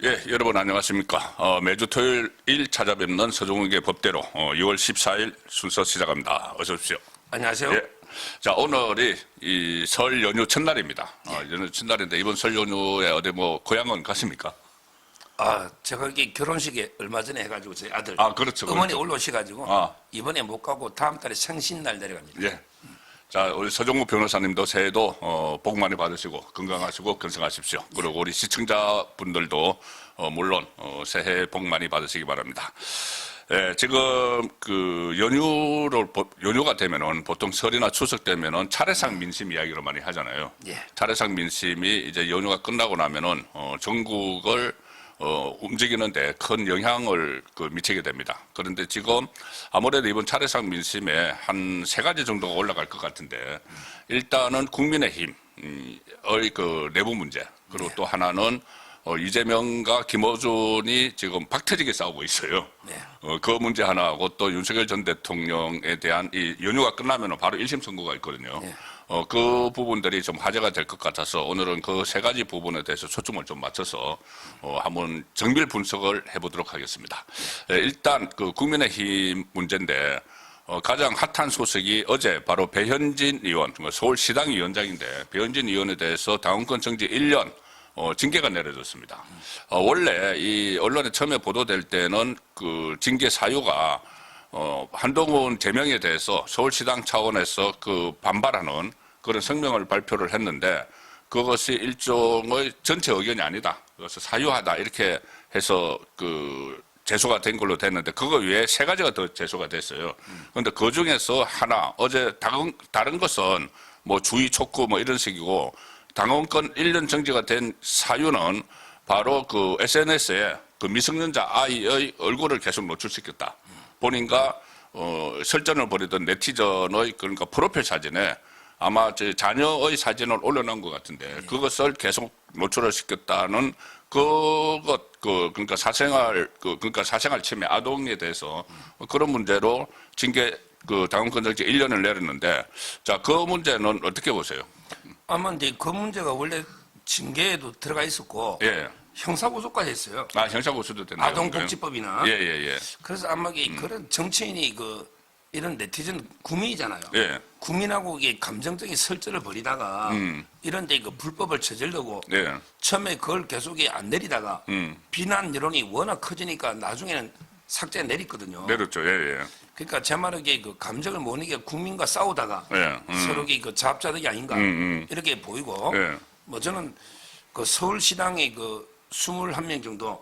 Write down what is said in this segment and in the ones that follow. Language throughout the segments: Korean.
예, 여러분 안녕하십니까. 매주 토요일 찾아뵙는 서종욱의 법대로 6월 14일 순서 시작합니다. 어서 오십시오. 안녕하세요. 예. 자, 오늘이 이 설 연휴 첫날입니다. 연휴 첫날인데 이번 설 연휴에 어디 뭐 고향은 가십니까? 제가 이게 결혼식에 얼마 전에 해가지고 저희 아들 그렇죠. 어머니 그렇죠. 올라오셔가지고 이번에 못 가고 다음 달에 생신날 내려갑니다. 예. 자, 우리 서종욱 변호사님도 새해도 복 많이 받으시고 건강하시고 건승하십시오. 그리고 우리 시청자분들도 물론 새해 복 많이 받으시기 바랍니다. 예, 지금 그 연휴가 되면은 보통 설이나 추석 되면은 차례상 민심 이야기를 많이 하잖아요. 예. 차례상 민심이 이제 연휴가 끝나고 나면은 전국을 움직이는데 큰 영향을 미치게 됩니다. 그런데 지금 아무래도 이번 차례상 민심에 한 세 가지 정도가 올라갈 것 같은데 일단은 국민의힘의 그 내부 문제 그리고 또 하나는 이재명과 김어준이 지금 박터지게 싸우고 있어요. 네. 그 문제 하나하고 또 윤석열 전 대통령에 대한 이 연휴가 끝나면 바로 1심 선고가 있거든요. 네. 그 부분들이 좀 화제가 될 것 같아서 오늘은 그 세 가지 부분에 대해서 초점을 좀 맞춰서 한번 정밀 분석을 해보도록 하겠습니다. 일단 그 국민의힘 문제인데 가장 핫한 소식이 어제 바로 배현진 의원, 서울시당 위원장인데 배현진 의원에 대해서 당원권 정지 1년 징계가 내려졌습니다. 원래 이 언론에 처음에 보도될 때는 그 징계 사유가 한동훈 제명에 대해서 서울시당 차원에서 그 반발하는 그런 성명을 발표를 했는데 그것이 일종의 전체 의견이 아니다. 그래서 사유하다 이렇게 해서 그 제소가 된 걸로 됐는데 그거 외에 세 가지가 더 제소가 됐어요. 그런데 그 중에서 하나 어제 다른 것은 뭐 주의 촉구 뭐 이런 식이고 당원권 1년 정지가 된 사유는 바로 그 SNS에 그 미성년자 아이의 얼굴을 계속 노출시켰다. 본인과 설전을 벌이던 네티즌의 그러니까 프로필 사진에 아마 제 자녀의 사진을 올려놓은 것 같은데 그것을 계속 노출을 시켰다는 그러니까 사생활 침해 아동에 대해서 그런 문제로 징계 그 당원권 정지 1년을 내렸는데 자, 그 문제는 어떻게 보세요? 아마 근데 그 문제가 원래 징계에도 들어가 있었고 예. 형사고소까지 했어요. 형사고소도 됐나요? 아동복지법이나. 예. 그래서 아마 그런 정치인이 이런 네티즌 구민이잖아요. 예. 구민하고 이게 감정적인 설전을 벌이다가 이런데 불법을 저지르고 예. 처음에 그걸 계속 안 내리다가 비난 여론이 워낙 커지니까 나중에는 삭제 내렸거든요. 내렸죠. 예. 그러니까 제 말은 그 감정을 못 이겨 국민과 싸우다가 서로 그 자합자득이 아닌가 이렇게 보이고 예. 뭐 저는 그 서울시당의 21명 정도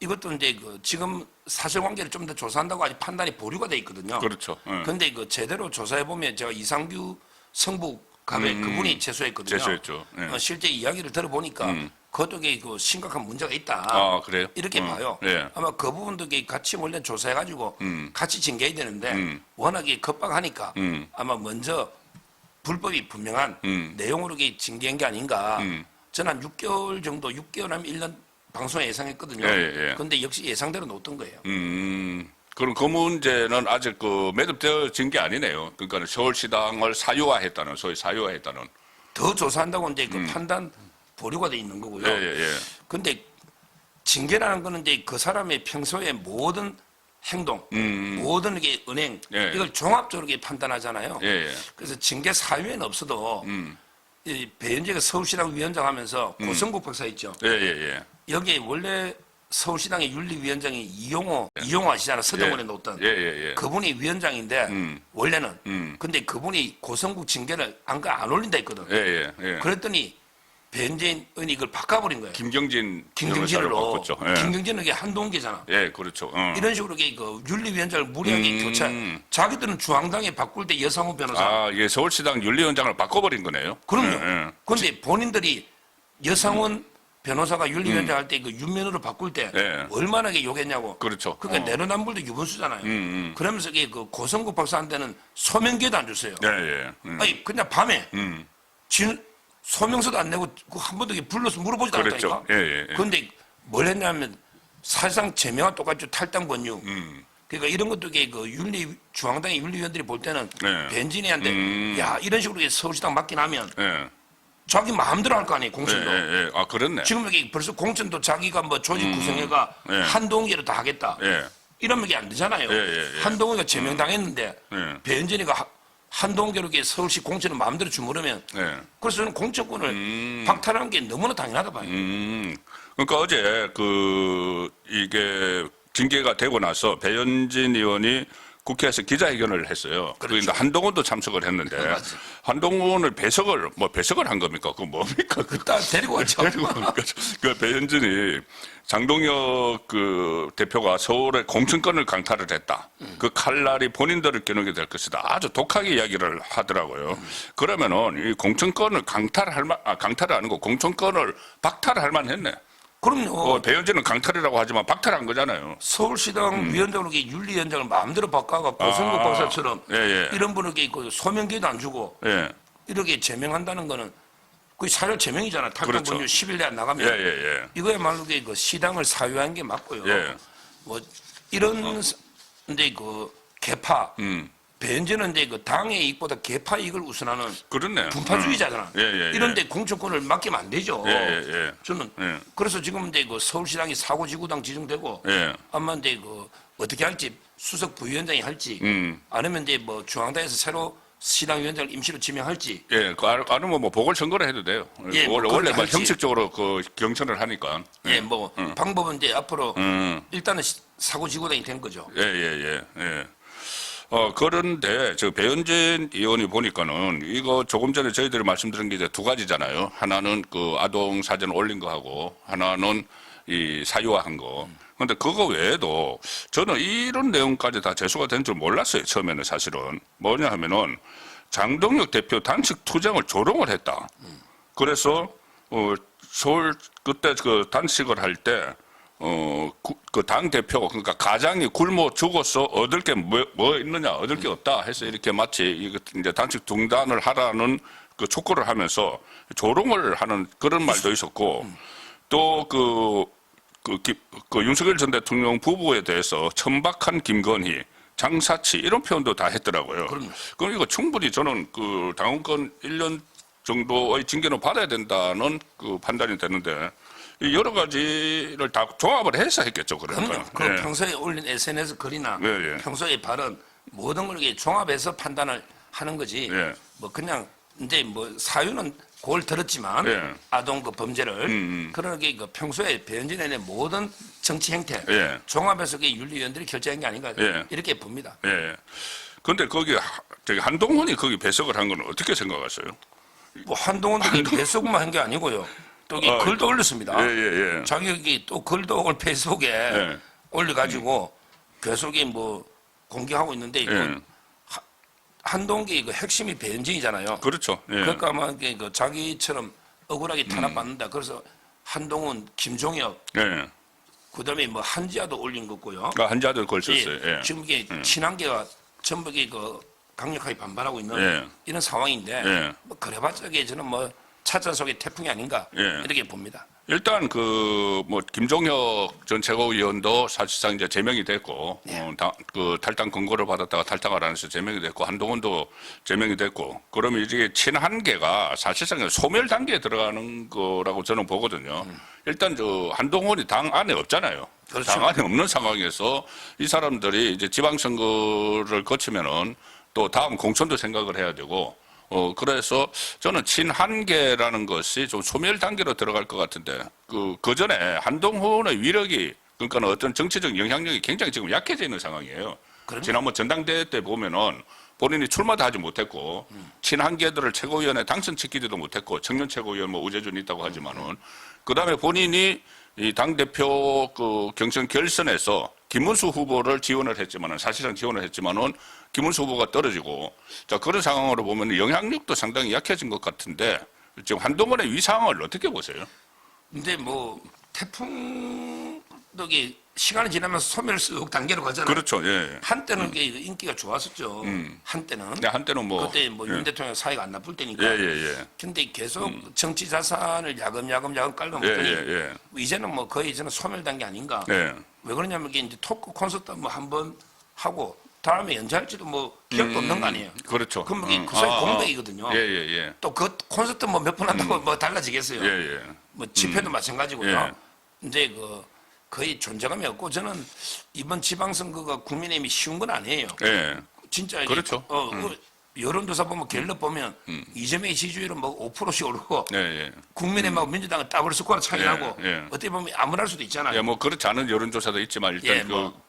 이것도 이제 지금 사실관계를 좀 더 조사한다고 아직 판단이 보류가 돼 있거든요. 그렇죠. 그런데 제대로 조사해 보면 제가 이상규 성북갑에 그분이 제소했거든요. 제소했죠. 실제 이야기를 들어보니까 그것도 심각한 문제가 있다. 그래요? 이렇게 봐요. 예. 아마 그 부분도 같이 원래 조사해가지고 같이 징계해야 되는데 워낙에 급박하니까 아마 먼저 불법이 분명한 내용으로 징계한 게 아닌가. 저는 한 6개월 정도, 6개월 하면 1년 방송에 예상했거든요. 그런데 역시 예상대로 놓던 거예요. 그럼 그 문제는 아직 매듭되어진 게 아니네요. 그러니까 서울시당을 사유화했다는, 소위 사유화했다는. 더 조사한다고 이제 판단 보류가 돼 있는 거고요. 그런데 징계라는 거는 이제 그 사람의 평소에 모든 행동, 모든 게 은행, 이걸 종합적으로 판단하잖아요. 그래서 징계 사유에는 없어도 이 배현재가 서울시당 위원장 하면서 고성국 박사 있죠. 여기에 원래 서울시당의 윤리위원장이 이용호 아시잖아. 서대문에 놓던. 그분이 위원장인데 원래는. 근데 그분이 고성국 징계를 안 올린다 했거든. 그랬더니 배현재 의원이 이걸 바꿔버린 거예요. 김경진으로. 바꿨죠. 김경진은 이게 한동계잖아. 그렇죠. 이런 식으로 윤리위원장을 무리하게 교체. 자기들은 중앙당에 바꿀 때 여상호 변호사. 서울시당 윤리위원장을 바꿔버린 거네요. 그럼요. 그런데 본인들이 여상원 변호사가 윤리위원장 할 때 윤면으로 바꿀 때 얼마나 욕했냐고. 그렇죠. 그러니까 내로남불도 유분수잖아요. 그러면서 고성국 박사한테는 소명기도 안 줬어요. 아니 그냥 밤에 소명서도 안 내고 한 번도 불러서 물어보지도 않았다니까. 그런데 뭘 했냐면 사실상 제명과 똑같이 탈당 권유. 그러니까 이런 것도 중앙당의 윤리위원들이 볼 때는 벤진이한테 야 이런 식으로 서울시당 맡긴 하면 자기 마음대로 할 거 아니에요, 공천도. 아, 그렇네. 지금 여기 벌써 공천도 자기가 뭐 조직 구성회가 한동훈이로 다 하겠다. 이러면 이게 안 되잖아요. 한동훈이가 제명당했는데 배현진이가 한동훈에게 서울시 공천을 마음대로 주무르면 그래서 저는 공천권을 박탈하는 게 너무나 당연하다 봐요. 그러니까 어제 이게 징계가 되고 나서 배현진 의원이 국회에서 기자회견을 했어요. 그렇죠. 그런데 한동훈도 참석을 했는데 한동훈을 배석을 한 겁니까? 그거 뭡니까? 그따 데리고 왔죠. 그 배현진이 장동혁 그 대표가 서울의 공천권을 강탈을 했다. 그 칼날이 본인들을 겨누게 될 것이다. 아주 독하게 이야기를 하더라고요. 그러면은 이 공천권을 강탈을 아니고 공천권을 박탈할 만했네. 그럼요. 배현진은 강탈이라고 하지만 박탈한 거잖아요. 서울시당 위원장으로 윤리위원장을 마음대로 바꿔갖고 고성국 박사처럼 이런 분에게 있고 소명기도 안 주고 이렇게 제명한다는 거는 그 사절 제명이잖아. 탈당분류 10일 내에 나가면 이거야말로 그 시당을 사유한 게 맞고요. 뭐 이런 근데 그 개파 배현진은 이제 그 당의 이익보다 개파 이익을 우선하는 그렇네. 분파주의자잖아. 이런데 공천권을 맡기면 안 되죠. 저는 그래서 지금 이제 그 서울시당이 사고지구당 지정되고 아마 이제 그 어떻게 할지 수석 부위원장이 할지 아니면 이제 뭐 중앙당에서 새로 시당위원장을 임시로 지명할지. 아니면 뭐 보궐선거를 해도 돼요. 원래 뭐 형식적으로 그 경선을 하니까. 뭐 방법은 이제 앞으로 일단은 사고지구당이 된 거죠. 그런데 저 배현진 의원이 보니까는 이거 조금 전에 저희들이 말씀드린 게 이제 두 가지잖아요. 하나는 그 아동 사진 올린 거하고 하나는 이 사유화한 거. 근데 그거 외에도 저는 이런 내용까지 다 제수가 된 줄 몰랐어요. 처음에는 사실은. 뭐냐 하면은 장동혁 대표 단식 투쟁을 조롱을 했다. 그래서 서울 그때 그 단식을 할 때 그 당 대표 그러니까 가장이 굶어 죽어서 얻을 게 뭐 있느냐 얻을 게 없다 해서 이렇게 마치 이제 단식 중단을 하라는 그 촉구를 하면서 조롱을 하는 그런 말도 있었고 또 그 윤석열 전 대통령 부부에 대해서 천박한 김건희 장사치 이런 표현도 다 했더라고요. 그럼 이거 충분히 저는 그 당원권 1년 정도의 징계는 받아야 된다는 그 판단이 되는데 여러 가지를 다 종합을 해서 했겠죠. 그러니까. 그럼 평소에 올린 SNS 글이나 평소에 발언 모든 걸 이렇게 종합해서 판단을 하는 거지. 뭐 그냥 이제 뭐 사유는 그걸 들었지만 아동 그 범죄를 그러게 그 평소에 배현진의 모든 정치 행태 종합해서 그 윤리위원들이 결정한 게 아닌가 이렇게 봅니다. 그런데 거기 저기 한동훈이 거기 배석을 한 건 어떻게 생각하세요? 뭐 한동훈도 배석만 한 게 아니고요. 또 글도 올렸습니다. 자격이 또 글도 오늘 페이스북에 올려가지고 계속 뭐 공개하고 있는데 한동훈의 그 핵심이 배현진이잖아요. 그렇죠. 그러니까 아마 그 자기처럼 억울하게 탄압받는다. 그래서 한동훈, 김종혁, 그다음에 뭐 한지아도 올린 거고요. 한지아도 걸쳤어요. 지금 이게 친한계가 전부 그 강력하게 반발하고 있는 이런 상황인데 뭐 그래봤자 이게 저는 뭐 차전 속의 태풍이 아닌가 이렇게 봅니다. 일단 그 뭐 김종혁 전 최고위원도 사실상 이제 제명이 됐고 그 탈당 권고를 받았다가 탈당을 안 해서 제명이 됐고 한동훈도 제명이 됐고 그러면 이게 친한계가 사실상 소멸 단계에 들어가는 거라고 저는 보거든요. 일단 저 한동훈이 당 안에 없잖아요. 그렇죠. 당 안에 없는 상황에서 이 사람들이 이제 지방선거를 거치면은 또 다음 공천도 생각을 해야 되고 그래서 저는 친한계라는 것이 좀 소멸 단계로 들어갈 것 같은데, 그 전에 한동훈의 위력이, 그러니까 어떤 정치적 영향력이 굉장히 지금 약해져 있는 상황이에요. 그럼요. 지난번 전당대회 때 보면은 본인이 출마도 하지 못했고, 친한계들을 최고위원회 당선시키지도 못했고, 청년 최고위원 뭐 우재준이 있다고 하지만은, 그 다음에 본인이 이 당대표 그 경선 결선에서 김문수 후보를 지원을 했지만은, 사실상 지원을 했지만은, 김문수 후보가 떨어지고, 자, 그런 상황으로 보면 영향력도 상당히 약해진 것 같은데, 지금 한동훈의 위상을 어떻게 보세요? 근데 뭐, 태풍덕이 시간이 지나면서 소멸 쓱 단계로 가잖아요. 그렇죠, 한때는 인기가 좋았었죠. 한때는. 네, 한때는 뭐. 그때 뭐 윤 대통령 사이가 안 나쁠 때니까. 근데 계속 정치 자산을 야금야금 깔아먹더니 이제는 뭐 거의 저는 소멸 단계 아닌가. 왜 그러냐면 이게 이제 토크 콘서트 뭐 한 번 하고 다음에 연재할지도 뭐 기억도 없는 거 아니에요. 그렇죠. 그럼 그 사이 공백이거든요. 예, 예, 예. 또 그 콘서트 뭐 몇 번 한다고 뭐 달라지겠어요. 예, 예. 뭐 집회도 마찬가지고요. 예. 이제 거의 존재감이 없고 저는 이번 지방선거가 국민의힘이 쉬운 건 아니에요. 예. 진짜 이게 그렇죠. 그 여론조사 보면 갤럽 보면 이재명의 지지율은 뭐 5%씩 오르고 예, 예. 국민의힘하고 민주당은 더블 스코어 차이 나고 예, 예. 어떻게 보면 아무날 수도 있잖아요. 예, 뭐 그렇지 않은 여론조사도 있지만 일단 예, 뭐.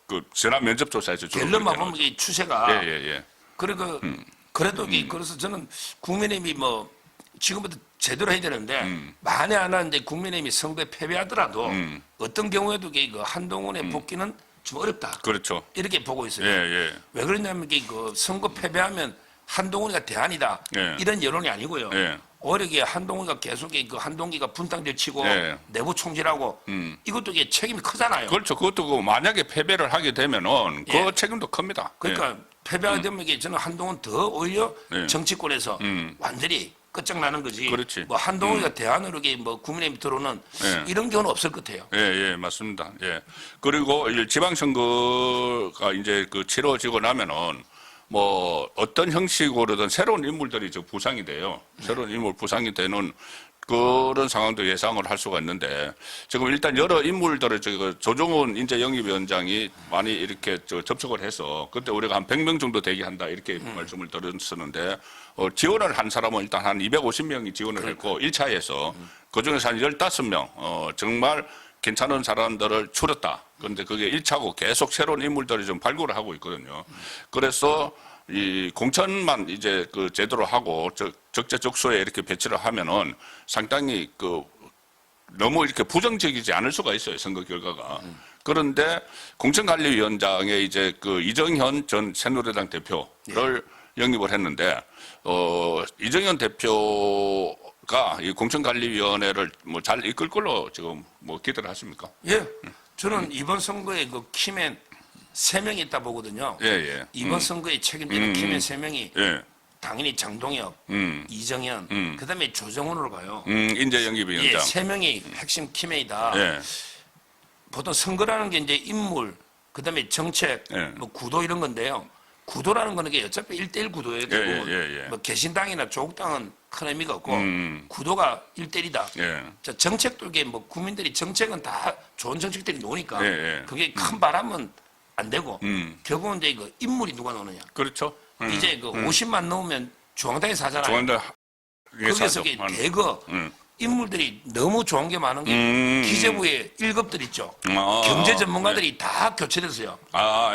그 전화 면접조사에서 주로 갤럽만 그렇게 보면 나오죠. 이 추세가 예, 예, 예. 그리고 그래도 그래서 저는 국민의힘이 뭐 지금부터 제대로 해야 되는데 만에 하나 이제 국민의힘이 선거에 패배하더라도 어떤 경우에도 그 한동훈의 복귀는 좀 어렵다. 그렇죠. 이렇게 보고 있어요. 예, 예. 왜 그러냐면 그 선거 패배하면 한동훈이가 대안이다. 예. 이런 여론이 아니고요. 예. 오히려 이게 한동훈이가 계속 그 한동기가 분탕질 치고 예. 내부 총질하고 이것도 이게 책임이 크잖아요. 그렇죠. 그것도 그 만약에 패배를 하게 되면은 그 예. 책임도 큽니다. 그러니까 패배하게 되면 이게 저는 한동훈 더 오히려 예. 정치권에서 완전히 끝장나는 거지. 그렇지. 뭐 한동훈이가 대안으로 이게 뭐 국민의힘 들어오는 예. 이런 경우는 없을 것 같아요. 예, 예, 맞습니다. 예. 그리고 이 지방선거가 이제 그 치러지고 나면은 뭐 어떤 형식으로든 새로운 인물들이 저 부상이 돼요. 새로운 인물 부상이 되는 그런 상황도 예상을 할 수가 있는데 지금 일단 여러 인물들을 조정훈 인재영입위원장이 많이 이렇게 접촉을 해서 그때 우리가 한 100명 정도 되게 한다 이렇게 말씀을 들었었는데 지원을 한 사람은 일단 한 250명이 지원을 했고 1차에서 그중에서 한 15명 정말 괜찮은 사람들을 추렸다. 그런데 그게 1차고 계속 새로운 인물들이 좀 발굴을 하고 있거든요. 그래서 이 공천만 이제 그 제대로 하고 적재적소에 이렇게 배치를 하면은 상당히 그 너무 이렇게 부정적이지 않을 수가 있어요. 선거 결과가. 그런데 공천관리위원장에 이제 그 이정현 전 새누리당 대표를 영입을 했는데 이정현 대표가 이 공천관리위원회를 뭐 잘 이끌 걸로 지금 뭐 기대를 하십니까? 예. 저는 이번 선거에 그 키맨 3명이 있다 보거든요. 예, 예. 이번 선거에 책임지는 키맨 3명이 예. 당연히 장동혁, 이정현, 그다음에 조정훈으로 봐요. 인재영입위원장. 예, 3명이 핵심 키맨이다. 예. 보통 선거라는 게 이제 인물, 그다음에 정책, 예. 뭐 구도 이런 건데요. 구도라는 거는 게 어차피 1대1 구도예요. 예. 뭐 개신당이나 조국당은 큰 의미가 없고 구도가 1대1이다. 예. 자, 정책도 이게 뭐 국민들이 정책은 다 좋은 정책들이 나오니까 예. 그게 큰 바람은 안 되고 결국은 이제 그 인물이 누가 나오느냐. 그렇죠. 이제 그 50만 넣으면 중앙당에서 하잖아요. 중앙당 거기서 이게 대거 인물들이 너무 좋은 게 많은 게 기재부의 1급들 있죠. 경제 전문가들이 다 교체됐어요.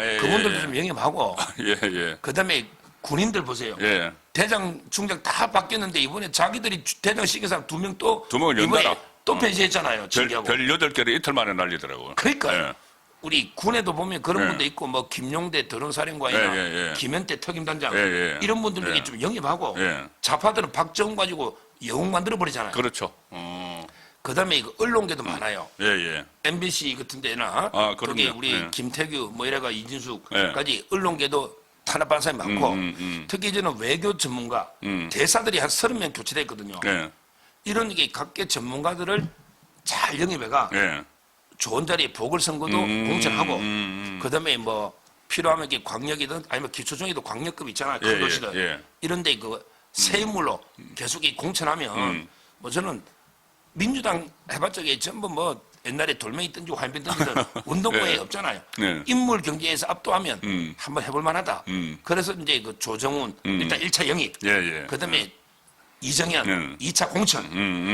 예. 그분들도 좀 영입하고 예. 그다음에 군인들 보세요. 예. 대장, 중장 다 바뀌었는데 이번에 자기들이 대장 시킨 사람 2명 또 두 명을 이번에 연달아. 또 폐지했잖아요. 별 징계하고. 8개를 이틀 만에 날리더라고요. 그러니까 예. 우리 군에도 보면 그런 예. 분도 있고 뭐 김용대 드론사령관이나 예. 김현태 특임단장 예. 이런 분들도 예. 좀 영입하고 예. 좌파들은 박정훈 가지고 영웅 만들어 버리잖아요. 그렇죠. 그다음에 이거 언론계도 많아요. 예. MBC 같은 데나 아, 거기 그럼요. 우리 예. 김태규 뭐 이래가 이진숙까지 언론계도 탄압받은 사람이 많고 특히 이제는 외교 전문가 대사들이 한 30명 교체됐거든요. 예. 이런 게 각계 전문가들을 잘 영입해가 예. 좋은 자리에 보궐선거도 공천하고 그다음에 뭐 필요하면 이렇게 광역이든 아니면 기초중에도 광역급 있잖아요. 큰 도시들. 예. 이런데 그 새 인물로 계속 이 공천하면 뭐 저는 민주당 해봤자 이게 전부 뭐 옛날에 돌멩이 던지고 화염병 던지는 운동권이 없잖아요. 네. 인물 경쟁에서 압도하면 한번 해볼 만하다. 그래서 이제 그 조정훈 일단 1차 영입, 예. 그다음에 이정현 2차 공천,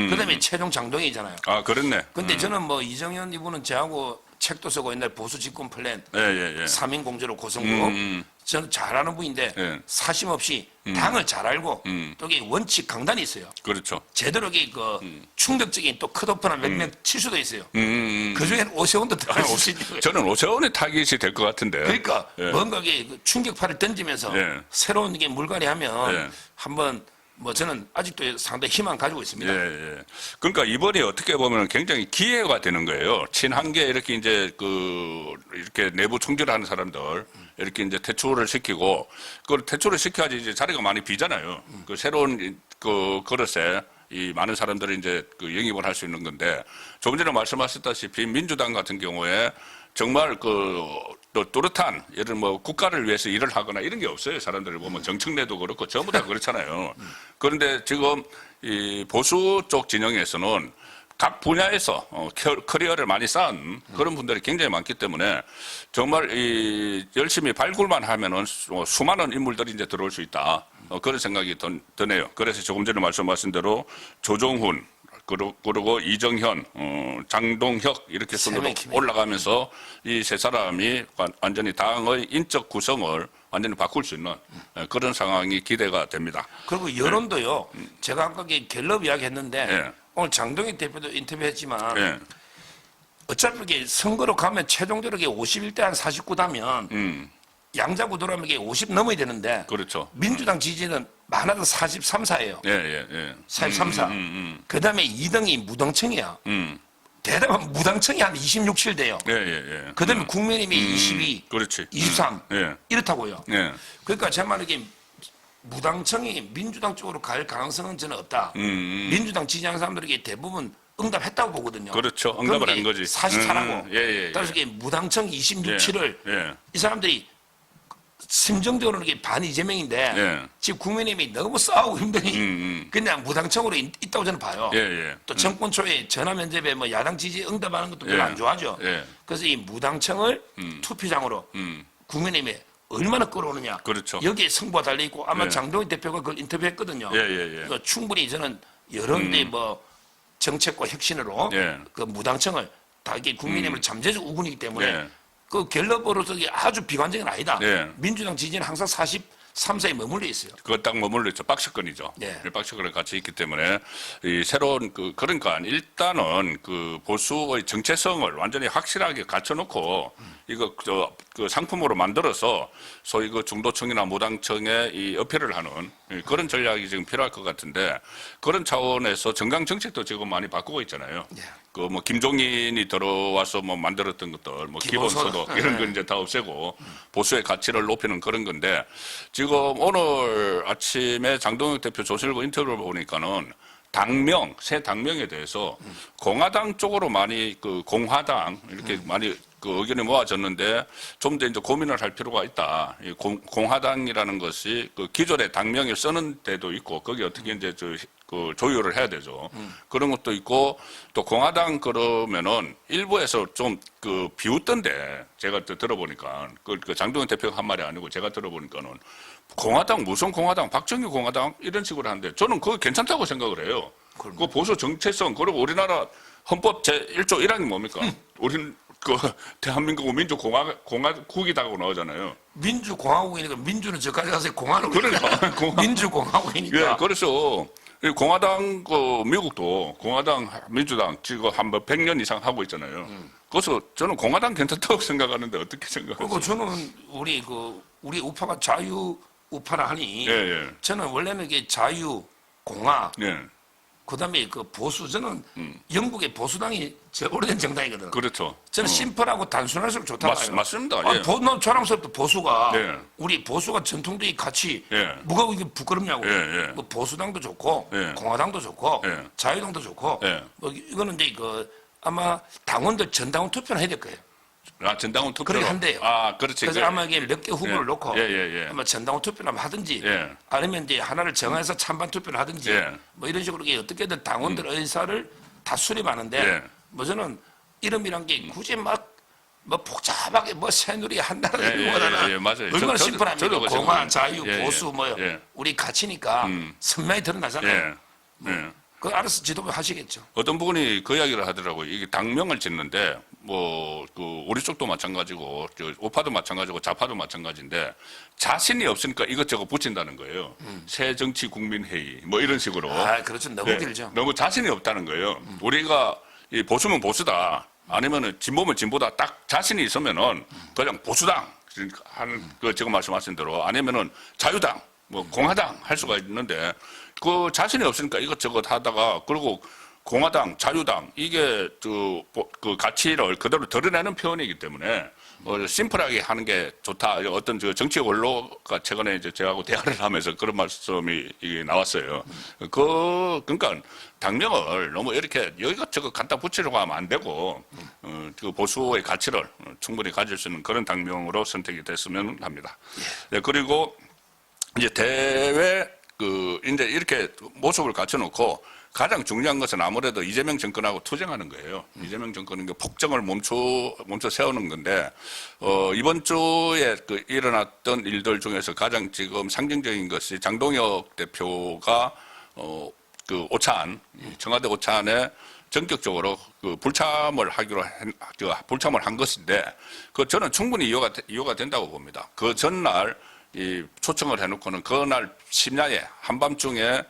그다음에 최종 장동희잖아요. 아, 그렇네. 근데 저는 뭐 이정현 이분은 저하고 책도 쓰고 옛날 보수 집권 플랜 예. 3인 공제로 고성부 저는 잘하는 분인데 예. 사심 없이 당을 잘 알고 또 이게 원칙 강단이 있어요. 그렇죠. 제대로 이게 그 충격적인 또 컷오프나 몇몇 칠 수도 있어요. 그 중에는 오세훈도 들어갈 수 있는 거예요. 저는 오세훈의 타깃이 될 것 같은데. 그러니까 예. 뭔가 이게 그 충격파를 던지면서 예. 새로운 게 물갈이하면 예. 한번 뭐 저는 아직도 상당히 희망 가지고 있습니다. 예. 그러니까 이번에 어떻게 보면 굉장히 기회가 되는 거예요. 친한계 이렇게 이제 이렇게 내부 총질하는 사람들 이렇게 이제 퇴출을 시키고 그걸 퇴출을 시켜야지 이제 자리가 많이 비잖아요. 그 새로운 그 그릇에 이 많은 사람들이 이제 그 영입을 할 수 있는 건데 조금 전에 말씀하셨다시피 민주당 같은 경우에 정말 또 뚜렷한 예를 뭐 국가를 위해서 일을 하거나 이런 게 없어요. 사람들을 보면 정청래도 그렇고 전부 다 그렇잖아요. 그런데 지금 이 보수 쪽 진영에서는 각 분야에서 커리어를 많이 쌓은 그런 분들이 굉장히 많기 때문에 정말 이 열심히 발굴만 하면은 수많은 인물들이 이제 들어올 수 있다. 그런 생각이 드네요. 그래서 조금 전에 말씀하신 대로 조정훈 그리고 이정현, 장동혁 이렇게 순으로 올라가면서 이 세 사람이 완전히 당의 인적 구성을 완전히 바꿀 수 있는 그런 상황이 기대가 됩니다. 그리고 여론도요. 제가 아까 갤럽 이야기했는데 네. 오늘 장동익 대표도 인터뷰했지만 네. 어차피 이게 선거로 가면 최종적으로 51대 한 49다면 양자 구도라면 이게 50 넘어야 되는데 그렇죠. 민주당 지지는 많아도 43, 4예요. 예, 예, 예. 43, 4. 그다음에 2등이 무당청이야. 대단한 무당청이 한 26, 7 돼요. 예, 예, 예. 그다음에 국민의힘이 22, 그렇지. 23 예. 이렇다고요. 예. 그러니까 제 말은 이게 무당청이 민주당 쪽으로 갈 가능성은 저는 없다. 민주당 지지하는 사람들에게 대부분 응답했다고 보거든요. 그렇죠. 응답을 한 거지. 44라고. 예, 예, 예. 따라서 이게 무당청 26, 예. 7을 예. 이 사람들이 심정적으로는 이게 반 이재명인데 예. 지금 국민의힘이 너무 싸우고 힘드니 그냥 무당청으로 있다고 저는 봐요. 예, 예. 또 정권 초에 전화 면접에 뭐 야당 지지 응답하는 것도 별로 예. 안 좋아하죠. 예. 그래서 이 무당청을 투표장으로 국민의힘에 얼마나 끌어오느냐. 그렇죠. 여기에 승부가 달려 있고 아마 예. 장동희 대표가 그걸 인터뷰했거든요. 예, 예, 예. 그래서 충분히 저는 여론의 뭐 정책과 혁신으로 예. 그 무당청을 다 이게 국민의힘을 잠재적 우군이기 때문에 예. 그 갤럽으로서 이게 아주 비관적은 아니다. 예. 민주당 지지는 항상 43, 4에 머물러 있어요. 그거 딱 머물러 있죠. 박스권이죠. 네. 박스권을 같이 있기 때문에 이 새로운 그러니까 일단은 그 보수의 정체성을 완전히 확실하게 갖춰놓고 이거 그 상품으로 만들어서 소위 그 중도층이나 무당층에 이 어필을 하는 그런 전략이 지금 필요할 것 같은데 그런 차원에서 정강 정책도 지금 많이 바꾸고 있잖아요. 네. 그 뭐 김종인이 들어와서 뭐 만들었던 것들 뭐 기본소득 이런 건 이제 다 없애고 보수의 가치를 높이는 그런 건데 지금 오늘 아침에 장동혁 대표 조선일보 인터뷰를 보니까는 당명, 새 당명에 대해서 공화당 쪽으로 많이 그 공화당 이렇게 많이 그 의견이 모아졌는데 좀 더 이제 고민을 할 필요가 있다. 이 공화당이라는 것이 그 기존의 당명을 쓰는 데도 있고 거기 어떻게 이제 그 조율을 해야 되죠. 그런 것도 있고 또 공화당 그러면은 일부에서 좀 그 비웃던데 제가 또 들어보니까 그 장동현 대표가 한 말이 아니고 제가 들어보니까는 공화당 무슨 공화당 박정희 공화당 이런 식으로 하는데 저는 그거 괜찮다고 생각을 해요. 그 보수 정체성 그리고 우리나라 헌법 제1조 1항이 뭡니까? 우리는 그 대한민국은 민주공화국이다고 나오잖아요. 민주공화국이니까 민주는 저까지 가서 공화국 그러니까 민주공화국이니까. 예, 그래서 이 공화당 그 미국도 공화당 민주당 지금 한 100년 이상 하고 있잖아요. 그래서 저는 공화당 괜찮다고 생각하는데 어떻게 생각하세요? 그리고 저는 우리 우파가 자유 우파라 하니 예, 예. 저는 원래는 이게 자유 공화 예. 그다음에 그 보수 저는 영국의 보수당이 제일 오래된 정당이거든. 그렇죠. 저는 심플하고 단순할수록 좋다고 봐요. 맞습니다. 아, 예. 난 자랑스럽다. 보수가 예. 우리 보수가 전통적인 가치 예. 뭐가 이게 부끄럽냐고. 예, 예. 뭐 보수당도 좋고 예. 공화당도 좋고 예. 자유당도 좋고 예. 뭐 이거는 이제 아마 당원들 전당원 투표는 해야 될 거예요. 아, 전당원 투표로. 그렇게 한대요. 아, 그렇지. 그래서 아마 이게 몇 개 후보를 예. 놓고 예, 예, 예. 아마 전당원 투표를 하든지 예. 아니면 이제 하나를 정해서 찬반 투표를 하든지 예. 뭐 이런 식으로 이게 어떻게든 당원들 의사를 다 수립하는데 예. 뭐 저는 이름이란 게 굳이 막 뭐 복잡하게 뭐 새누리 한다는 예, 예, 것보다는 예, 예, 맞아요. 얼마나 저도 심플합니까? 그거 공화, 생각해요. 자유, 예, 보수 예. 뭐 예. 우리 가치니까 선명히 드러나잖아요. 예. 예. 그 알아서 지도부 하시겠죠. 어떤 분이 그 이야기를 하더라고요. 이게 당명을 짓는데 뭐 그 우리 쪽도 마찬가지고 우파도 마찬가지고 좌파도 마찬가지인데 자신이 없으니까 이것저것 붙인다는 거예요. 새 정치 국민회의 뭐 이런 식으로. 아, 그렇죠. 너무 네, 길죠. 너무 자신이 없다는 거예요. 우리가 이 보수면 보수다. 아니면은 진보면 진보다 딱 자신이 있으면은 그냥 보수당 하는 그 지금 말씀하신 대로 아니면은 자유당 뭐 공화당 할 수가 있는데 그 자신이 없으니까 이것저것 하다가 그리고 공화당 자유당 이게 그 가치를 그대로 드러내는 표현이기 때문에 심플하게 하는 게 좋다. 어떤 저 정치 원로가 최근에 이제 저하고 대화를 하면서 그런 말씀이 이게 나왔어요. 그러니까 당명을 너무 이렇게 이것저것 갖다 붙이려고 하면 안 되고, 그 보수의 가치를 충분히 가질 수 있는 그런 당명으로 선택이 됐으면 합니다. 네, 그리고 이제 대외 이제 이렇게 모습을 갖춰놓고 가장 중요한 것은 아무래도 이재명 정권하고 투쟁하는 거예요. 이재명 정권은 폭정을 멈춰 세우는 건데, 이번 주에 일어났던 일들 중에서 가장 지금 상징적인 것이 장동혁 대표가, 청와대 오찬에 전격적으로 불참을 불참을 한 것인데, 저는 충분히 이유가 된다고 봅니다. 그 전날 초청을 해놓고는 그날 심야에 한밤중에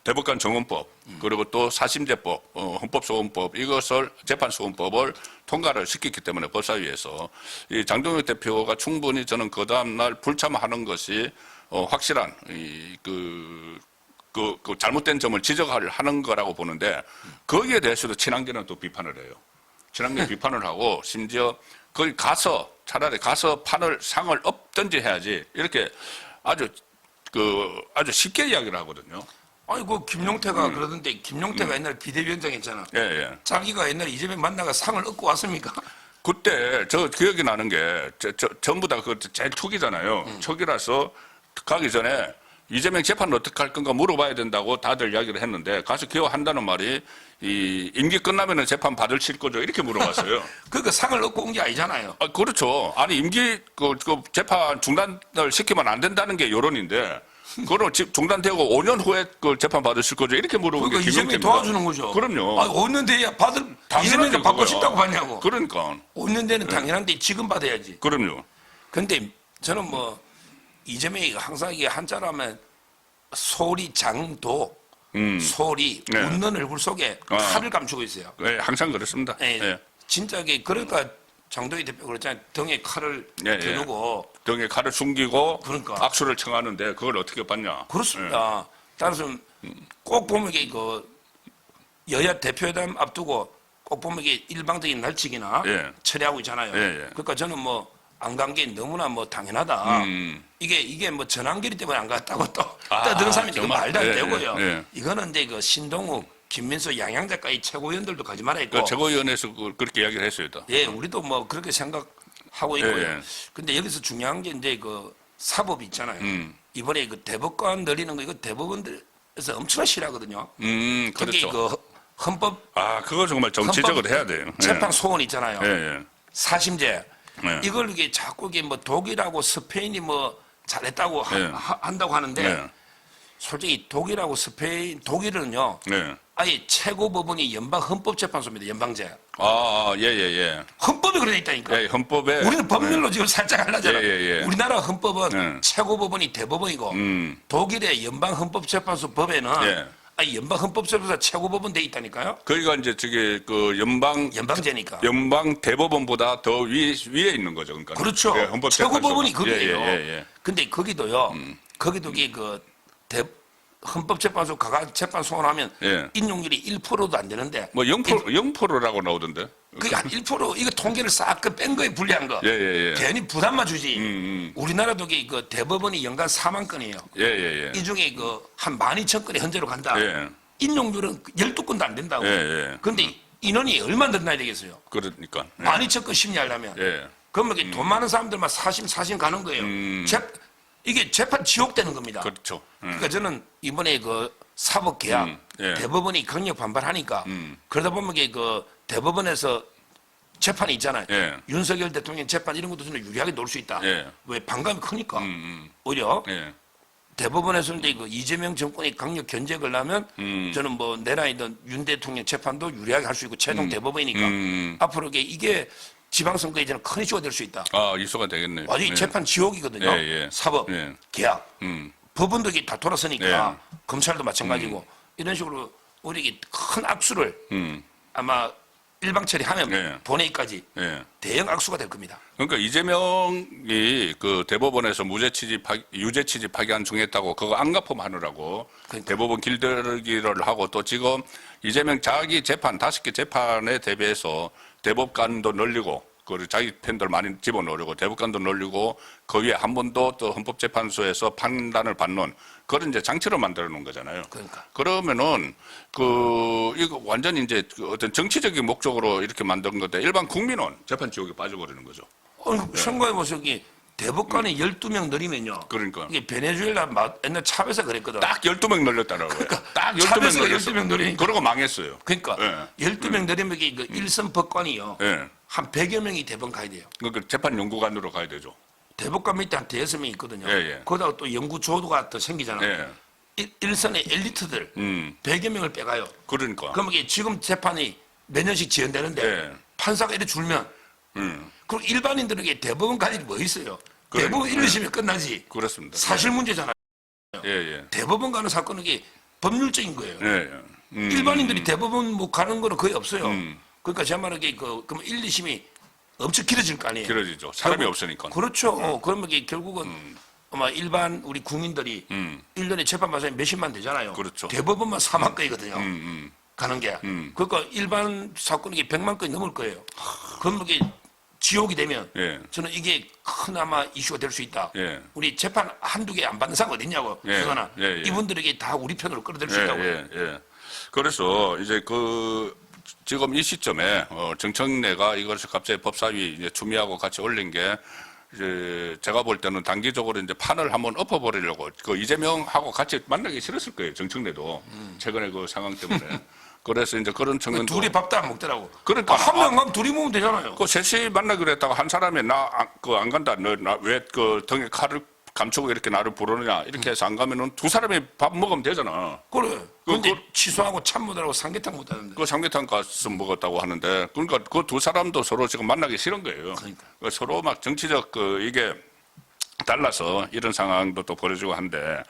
대법관 정원법, 그리고 또 사심제법, 헌법소원법, 이것을 재판소원법을 통과를 시켰기 때문에 법사위에서 이 장동혁 대표가 충분히 저는 그 다음날 불참하는 것이 확실한 잘못된 점을 하는 거라고 보는데, 거기에 대해서도 친한계는 또 비판을 해요. 친한계 비판을 하고 심지어 거기 차라리 가서 상을 엎든지 해야지, 이렇게 아주 쉽게 이야기를 하거든요. 아니, 김용태가 그러던데, 김용태가 옛날 비대위원장 했잖아. 예, 예. 자기가 옛날 이재명 만나가 상을 얻고 왔습니까? 그때 저 기억이 나는 게 전부 다 제일 초기잖아요. 초기라서 가기 전에 이재명 재판은 어떻게 할 건가 물어봐야 된다고 다들 이야기를 했는데, 가서 기억한다는 말이 임기 끝나면은 재판 받으실 거죠? 이렇게 물어봤어요. 그러니까 상을 얻고 온 게 아니잖아요. 아, 그렇죠. 아니, 임기 재판 중단을 시키면 안 된다는 게 여론인데, 그럼 중단되고 5년 후에 재판 받으실 거죠? 이렇게 물어본 게 그러니까 이재명이 김용태입니다. 도와주는 거죠. 그럼요. 아니, 5년 뒤에 이재명이 받고 싶다고 받냐고. 그러니까. 5년 뒤에는 당연한데 지금 받아야지. 그럼요. 근데 저는 이재명이 항상 이게 한자로 하면 소리 장도, 소리, 네. 웃는 얼굴 속에 칼을 감추고 있어요. 네, 항상 그렇습니다. 예, 예. 진짜 그러니까 장도희 대표 그랬잖아요. 등에 칼을 예, 예. 겨누고. 등에 칼을 숨기고 그러니까. 악수를 청하는데 그걸 어떻게 봤냐. 그렇습니다. 따라서 꼭 보면 이게 여야 대표회담 앞두고 꼭 보면 이게 일방적인 날치기나 예. 처리하고 있잖아요. 예, 예. 그러니까 저는 안 간 게 너무나 당연하다. 이게 전환결의 때문에 안 갔다고 또 떠드는 사람이 그 정말? 말도 안 예, 되고요. 예, 예. 이거는 이제 신동욱, 김민수, 양양작가의 최고위원들도 거짓말 했고. 최고위원회에서 그렇게 이야기를 했어요. 예, 우리도 그렇게 생각하고 있고요. 예, 예. 근데 여기서 중요한 게 이제 사법 있잖아요. 이번에 대법관 늘리는 거 이거 대법원들에서 엄청나 싫어하거든요. 특히 그렇죠. 헌법 그거 정말 정치적으로 해야 돼요. 재판 소원 있잖아요. 예, 예. 사심제. 네. 이걸 이게 자꾸 독일하고 스페인이 잘했다고 네. 한다고 하는데 네. 솔직히 독일하고 스페인, 독일은요. 네. 아예 최고법원이 연방헌법재판소입니다. 연방제. 예. 헌법이 그래 있다니까. 예, 헌법에. 우리는 법률로 지금 살짝 하려잖아. 예. 우리나라 헌법은 네. 최고법원이 대법원이고 독일의 연방헌법재판소 법에는 예. 연방헌법재판소 최고법원 돼 있다니까요. 거기가 이제 연방제니까. 연방 대법원보다 더 위에 있는 거죠. 그러니까. 그렇죠. 예, 헌법 최고법원이 재판소가. 거기에요. 예. 근데 거기도요. 거기도 헌법재판소 가가 재판 소원하면 예. 인용률이 1%도 안 되는데 0%라고 나오던데. 그게 한 1% 이거 통계를 싹 뺀 거에 불리한 거. 예. 괜히 부담만 주지. 우리나라도 대법원이 연간 4만 건이에요. 예. 이 중에 한 12,000건이 현재로 간다. 예. 인용률은 12건도 안 된다고. 예. 그런데 인원이 얼마나 늘어나야 되겠어요? 그러니까. 예. 12,000건 심리하려면. 예. 그러면 돈 많은 사람들만 사심 가는 거예요. 이게 재판 지옥되는 겁니다. 그렇죠. 그러니까 저는 이번에 사법 계약 예. 대법원이 강력 반발하니까 그러다 보면 대법원에서 재판이 있잖아요. 예. 윤석열 대통령 재판 이런 것도 저는 유리하게 놓을 수 있다. 예. 왜 반감이 크니까. 오히려 예. 대법원에서 이제 이재명 정권이 강력 견제를 하면 저는 내란이든 윤 대통령 재판도 유리하게 할 수 있고 최종 대법원이니까 앞으로 이게 지방선거에 이제는 큰 이슈가 될 수 있다. 이슈가 되겠네요. 완전히 재판 지옥이거든요. 예. 사법, 예. 계약, 법원도 이게 다 돌아서니까 예. 검찰도 마찬가지고 이런 식으로 우리 큰 악수를 아마 일방 처리하면 예. 본회의까지 예. 대형 악수가 될 겁니다. 그러니까 이재명이 대법원에서 유죄 취집하기 한 중했다고 그거 안가품하느라고 그러니까. 대법원 길들이기를 하고 또 지금 이재명 자기 재판 5개 재판에 대비해서 대법관도 늘리고 그 자기 편들 많이 집어넣으려고 대법관도 늘리고 그 위에 한 번 더 또 헌법재판소에서 판단을 받는 그런 이제 장치로 만들어 놓은 거잖아요. 그러니까. 그러면은 이거 완전히 이제 그 어떤 정치적인 목적으로 이렇게 만든 건데 일반 국민은 재판 지옥에 빠져버리는 거죠. 선거에 보세요. 여기 대법관이 12명 늘리면요. 그러니까. 이게 베네수엘라 옛날 차베사 그랬거든. 딱 12명 늘렸다라고요. 딱 12명 차베사가 늘렸어. 12명 늘리니까. 그러고 망했어요. 그러니까 예. 12명 늘리면 이게 그 일선 법관이요. 예. 한 100여 명이 대법원 가야 돼요. 그러니까 재판 연구관으로 가야 되죠. 대법관 밑에 한 5명 있거든요. 예, 예. 거기다가 또 연구조도가 또 생기잖아요. 예. 일선의 엘리트들 100여 명을 빼가요. 그러니까. 그럼 이게 지금 재판이 몇 년씩 지연되는데 예. 판사가 이렇게 줄면 그리고 일반인들에게 대법원 갈 일이 뭐 있어요? 대법원 1, 2심이 끝나지. 그렇습니다. 사실 문제잖아요. 예, 예. 대법원 가는 사건은 이게 법률적인 거예요. 예, 예. 일반인들이 대법원 뭐 가는 거는 거의 없어요. 그러니까 제 말은 이게 그럼 1, 2심이 엄청 길어질 거 아니에요. 길어지죠. 사람이 결국- 없으니까. 그렇죠. 그러면 이게 결국은 아마 일반 우리 국민들이 1년에 재판 받으면 몇십만 되잖아요. 그렇죠. 대법원만 4만 건이거든요. 가는 게. 그러니까 일반 사건이 이게 100만 건이 넘을 거예요. 그럼 이게 지옥이 되면 예. 저는 이게 큰 아마 이슈가 될 수 있다. 예. 우리 재판 한두 개 안 받는 사람 어딨냐고. 예. 그거나 예, 예. 이분들에게 다 우리 편으로 끌어들 수 예, 있다고. 예, 예. 그래서 이제 지금 이 시점에 정청래가 이것을 갑자기 법사위 이제 추미하고 같이 올린 게 이제 제가 볼 때는 단기적으로 이제 판을 한번 엎어버리려고 그 이재명하고 같이 만나기 싫었을 거예요. 정청래도 최근에 그 상황 때문에. 그래서 이제 그런 측면도 둘이 밥도 안 먹더라고. 그러니까 한 명 가면 둘이 먹으면 되잖아요. 그 셋이 만나기로 했다가 한 사람이 안 간다. 너 왜 그 등에 칼을 감추고 이렇게 나를 부르느냐 이렇게 해서 안 가면은 두 사람이 밥 먹으면 되잖아. 그래. 근데 취소하고 참 못하고 삼계탕 못하는데. 그 삼계탕 가서 먹었다고 하는데 그러니까 그 두 사람도 서로 지금 만나기 싫은 거예요. 그러니까. 서로 막 정치적 이게 달라서 이런 상황도 또 벌어지고 한데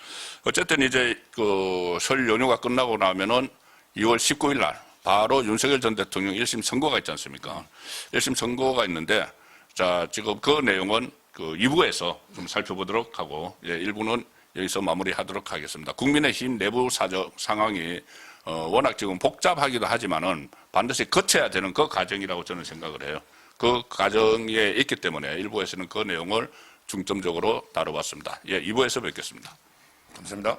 어쨌든 이제 그 설 연휴가 끝나고 나면은 2월 19일 날 바로 윤석열 전 대통령 1심 선고가 있지 않습니까? 1심 선고가 있는데 자 지금 그 내용은 그 2부에서 좀 살펴보도록 하고 1부는 여기서 마무리하도록 하겠습니다. 국민의힘 내부 상황이 워낙 지금 복잡하기도 하지만은 반드시 거쳐야 되는 그 과정이라고 저는 생각을 해요. 그 과정에 있기 때문에 1부에서는 그 내용을 중점적으로 다뤄봤습니다. 2부에서 뵙겠습니다. 감사합니다.